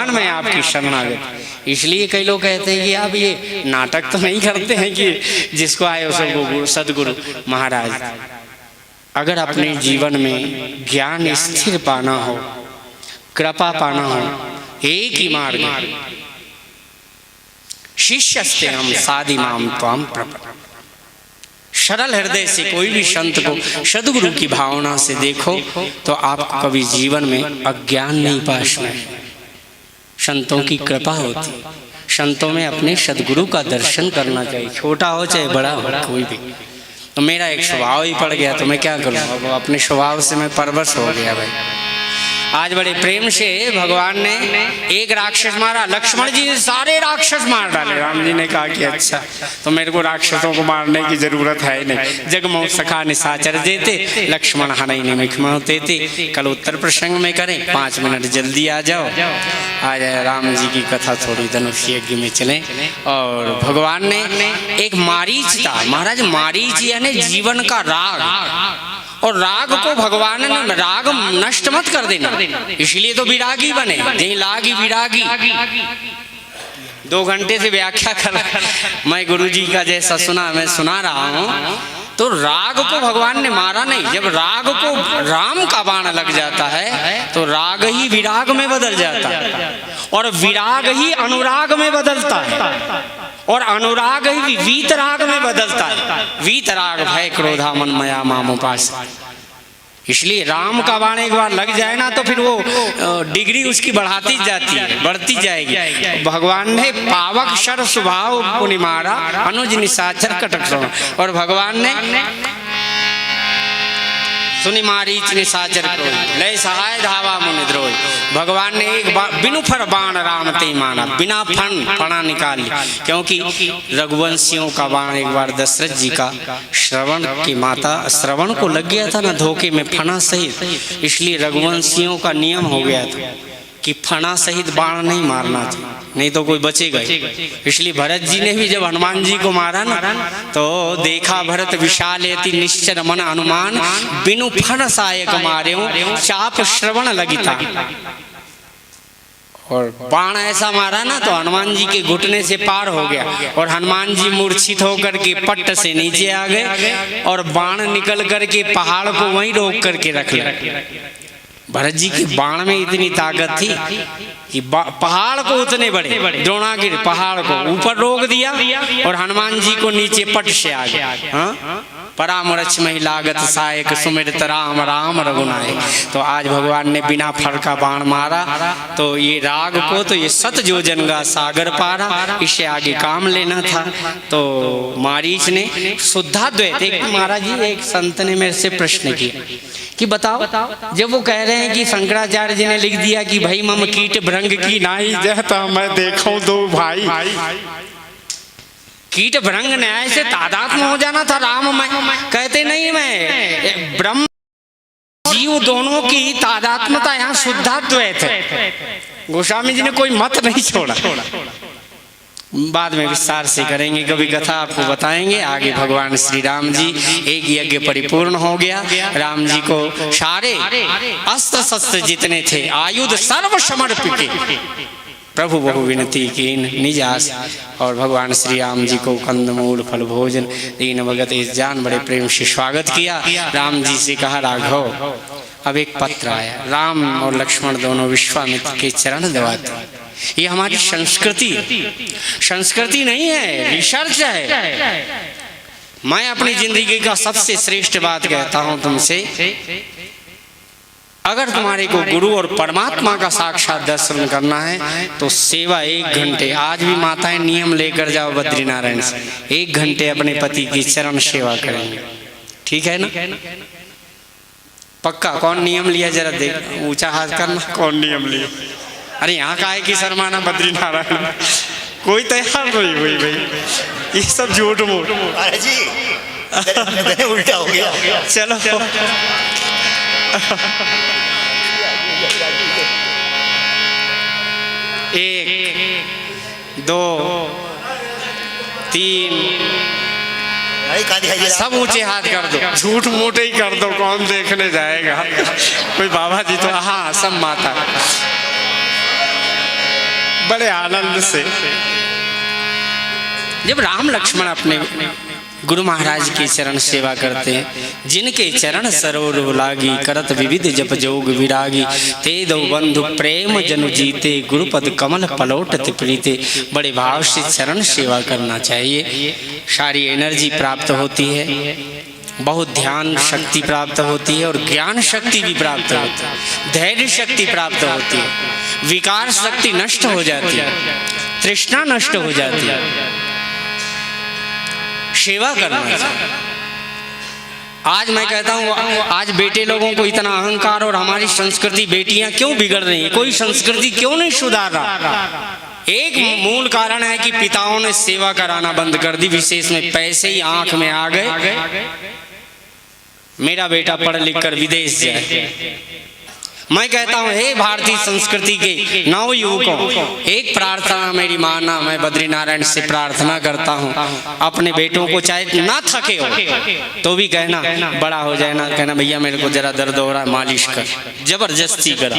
भगवान मैं आपकी शरणागत। इसलिए कई लोग कहते हैं कि आप ये नाटक तो नहीं करते हैं कि जिसको आए उसको सदगुरु महाराज। अगर अपने जीवन में ज्ञान स्थिर पाना हो, कृपा पाना हो, एक ही मार्ग, शिष्यस्ते हम साधि माम त्वाम प्रपन्न। सरल हृदय से कोई भी संत को सदगुरु की भावना से देखो तो आपको कभी जीवन में अज्ञान नहीं पाशना है। संतों की कृपा होती, संतों में अपने सदगुरु का दर्शन करना चाहिए, छोटा हो चाहे बड़ा हो कोई भी। तो मेरा एक स्वभाव ही पड़ गया तो मैं क्या करूँ, अपने स्वभाव से मैं परवश हो गया भाई। आज बड़े प्रेम से भगवान ने एक राक्षस मारा, लक्ष्मण जी ने सारे राक्षस मार डाले। राम जी ने कहा कि अच्छा तो मेरे को राक्षसों को मारने की जरूरत है नहीं, जगमोह सखा निशाचर देते लक्ष्मण हनई निमिख में होते थे। कल उत्तर प्रसंग में करें, 5 मिनट जल्दी आ जाओ। आज राम जी की कथा थोड़ी धनुष यज्ञ में चले। और भगवान ने एक मारीच था, महाराज मारीच यानी जीवन का राग, और राग को भगवान ने राग नष्ट मत कर देना, इसलिए तो विरागी बने। यही लागी विरागी 2 घंटे से व्याख्या कर मैं गुरुजी का जैसा सुना मैं सुना रहा हूँ। तो राग को भगवान ने मारा नहीं, जब राग को राम का बाण लग जाता है तो राग ही विराग में बदल जाता है, और विराग ही अनुराग में बदलता है, और अनुराग ही वीतराग में बदलता है। वीतराग भय क्रोधा मन मया माम उपास। इसलिए राम का बाण एक बार लग जाए ना तो फिर वो डिग्री उसकी बढ़ाती जाती है, बढ़ती जाएगी। भगवान ने पावक शर स्वभाव पुनि मारा, अनुज निशाचर कटक श्रवण। और भगवान ने सुनि मारीच निशाचर क्रोध, लय सहाय धावा मुनि द्रोही। भगवान ने एक बिनु फर बाण राम ते मारा, बिना फणा निकाल ली। क्योंकि रघुवंशियों का बाण एक बार दशरथ जी का श्रवण की माता श्रवण को लग गया था ना धोखे में फणा सहित, इसलिए रघुवंशियों का नियम हो गया था कि फणा सहित बाण नहीं मारना था, नहीं तो कोई बचेगा। इसलिए भरत जी ने भी जब हनुमान जी को मारा ना तो देखा भरत विशाल एति निश्चर मन हनुमान, बिनु फण सायक मार्यो चाप श्रवण लगिता। और बाण ऐसा मारा ना तो हनुमान जी के घुटने से पार हो गया, और हनुमान जी मूर्छित होकर के पट्ट से नीचे आ गए, और बाण निकल करके पहाड़ को वहीं रोक करके रख लिया। भरत जी के बाण में इतनी ताकत थी कि पहाड़ को उतने बड़े द्रोणागिरि पहाड़ को ऊपर रोक दिया, और हनुमान जी को नीचे पट से आ गया। परामरक्ष में लागत सायक सुमिरत राम राम रघुनायक। तो आज भगवान ने बिना फर का बाण मारा तो ये राग को तो ये सत जो जनगा सागर पारा, इससे आगे काम लेना था। तो मारीच ने शुद्धाद्वैत, एक महाराज जी एक संत ने मेरे से प्रश्न किया कि बताओ जब वो कह रहे हैं कि शंकराचार्य जी ने लिख दिया कि भाई मम कीट भृंग की नाही जहता मैं देखूं दो भाई, कीट भृंग न्याय से तादात्म्य हो जाना था राम में। कहते नहीं, मैं ब्रह्म जीव दोनों की तादात्म्यता यहाँ शुद्धाद्वैत है। गोस्वामी जी ने कोई मत नहीं छोड़ा। बाद में विस्तार से करेंगे, कभी कथा आपको बताएंगे। आगे भगवान श्री राम जी एक यज्ञ परिपूर्ण हो गया। राम जी को सारे अस्त्र शस्त्र जितने थे आयुध सर्व समर्पित, प्रभु बहु विनती कीन निज आस। और भगवान श्री राम जी को कंदमूल फल भोजन दीन भगत इस जान बड़े प्रेम से स्वागत किया। राम जी से कहा राघव अब एक पत्र आया, राम और लक्ष्मण दोनों विश्वामित्र के चरण दबाते। ये हमारी संस्कृति नहीं है, रिसर्च है। मैं अपनी जिंदगी का सबसे श्रेष्ठ बात कहता हूं तुमसे, अगर तुम्हारे को गुरु और परमात्मा का साक्षात दर्शन करना है तो सेवा 1 घंटे, आज भी माताएं नियम लेकर जाओ बद्रीनारायण से, 1 घंटे अपने पति की चरण सेवा करेंगे, ठीक है ना? पक्का? कौन नियम लिया जरा देख, ऊंचा हाथ करना, कौन नियम लिया? अरे यहाँ का है कि शर्माना बद्रीनारायण, कोई तैयार नहीं हुई भाई, ये सब झूठ मूठ जी उल्टा हो गया। चलो 1 2 3 सब ऊंचे हाथ कर दो, झूठ मूठ ही कर दो, कौन देखने जाएगा? कोई बाबा जी तो हाँ सब माता। बड़े आनंद से जब राम लक्ष्मण अपने गुरु महाराज की चरण सेवा करते हैं, जिनके चरण सरोवर लागी, करत विविध जप जोग विरागी, ते दो बंधु प्रेम जनु जीते, गुरुपद कमल पलोटत प्रीते। बड़े भाव से चरण सेवा करना चाहिए, सारी एनर्जी प्राप्त होती है, बहुत ध्यान शक्ति प्राप्त होती है और ज्ञान शक्ति भी प्राप्त होती है, धैर्य शक्ति प्राप्त होती है, विकार शक्ति नष्ट हो जाती है, तृष्णा नष्ट हो जाती है। सेवा करना चाहिए। आज मैं कहता हूँ, आज बेटे लोगों को इतना अहंकार, और हमारी संस्कृति बेटियां क्यों बिगड़ रही है, कोई संस्कृति क्यों नहीं सुधार रहा? एक मूल कारण है कि पिताओं ने सेवा कराना बंद कर दी, विशेष में पैसे ही आंख में आ गए, मेरा बेटा पढ़ लिख कर विदेश जाए। मैं कहता हूँ, हे भारतीय संस्कृति के नव युवकों, एक प्रार्थना मेरी माना, मैं बद्रीनारायण से प्रार्थना करता हूँ, अपने बेटों को चाहे ना थके हो तो भी कहना, बड़ा हो जाए ना कहना भैया मेरे को जरा दर्द हो रहा है, मालिश कर, जबरदस्ती करा।